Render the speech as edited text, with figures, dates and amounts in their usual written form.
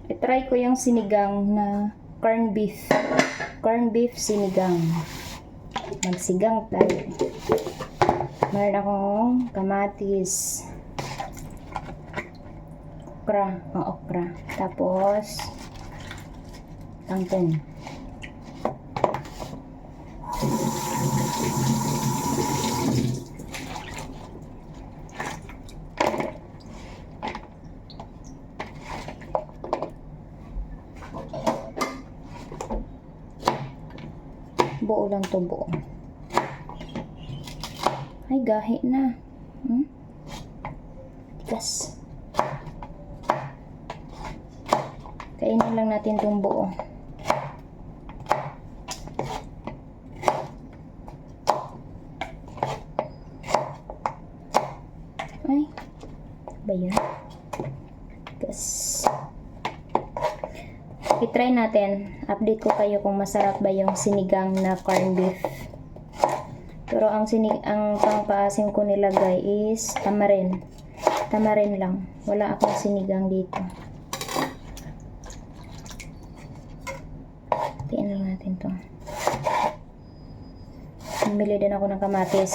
I-try ko yung sinigang na corn beef. Corn beef sinigang. Magsigang tayo. Meron akong kamatis. Okra. Tapos, kangkong. Buo lang to, buo. Ay, gahi na. Tigas. Kainin lang natin tong buo. Ay, ba yan? Tigas. I-try natin. Update ko kayo kung masarap ba yung sinigang na corn beef. Pero ang pangpaasim ko nilagay is tamarin. Tamarin lang. Wala akong sinigang dito. Tiin lang natin to. Bumili din ako ng kamatis.